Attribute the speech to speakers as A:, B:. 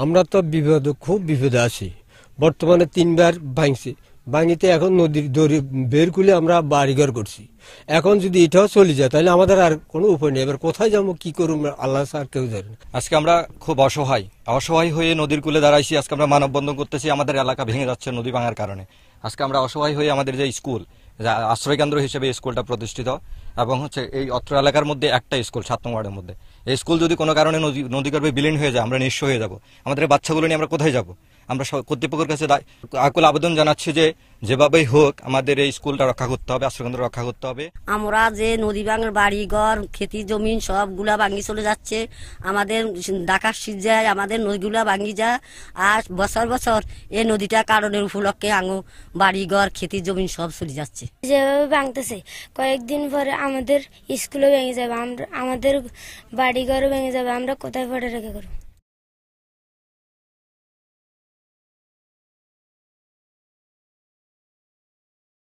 A: আমরা তো খুব বিপদে আছি। বর্তমানে 3বার ভাঙছে, ভাঙিতে এখন নদীর দড়ি বের খুলে আমরা বাড়িঘর করছি। এখন যদি এটাও চলে যায় তাহলে আমাদের আর কোনো উপায় নেই। এবার কোথায় যাবো, কি করবো, আল্লাহ স্যার কেউ জানে।
B: আজকে আমরা খুব অসহায় হয়ে নদীর কূলে দাঁড়াইছি। আজকে আমরা মানববন্ধন করতেছি, আমাদের এলাকা ভেঙে যাচ্ছে নদী ভাঙার কারণে। আজকে আমরা অসহায় হয়ে আমাদের যে স্কুল, আশ্রয় কেন্দ্র হিসেবে স্কুলটা প্রতিষ্ঠিত, এবং এই অত্র এলাকার মধ্যে একটা স্কুল 7 নং ওয়ার্ডের মধ্যে, এই স্কুল যদি কোনো কারণে নদীগর্ভে বিলীন হয়ে যায় আমরা নিঃস্ব হয়ে যাব। আমাদের বাচ্চাগুলো নিয়ে আমরা কোথায় যাব? আমরা কর্তৃপক্ষের কাছে আকুল আবেদন জানাচ্ছি যে যেভাবেই হোক আমাদের এই স্কুলটা রক্ষা করতে হবে, আশ্রয়কেন্দ্র রক্ষা করতে হবে।
C: আমরা যে নদী ভাঙার বাড়ি ঘর খেতি জমিন সবগুলা ভাঙি চলে যাচ্ছে, আমাদের ঢাকার সিজায় আমাদের নদীগুলা ভাঙি যায়। আর বছর বছর এই নদীটা কারণের উপলক্ষে আঙো বাড়ি ঘর খেতি জমিন সব চলে যাচ্ছে।
D: যেভাবে ভাঙতেছে কয়েকদিন পরে আমাদের স্কুলে ভেঙে যাবে, আমাদের বাড়ি ঘরও ভেঙে যাবে, আমরা কোথায় পড়ে রেখে করবো?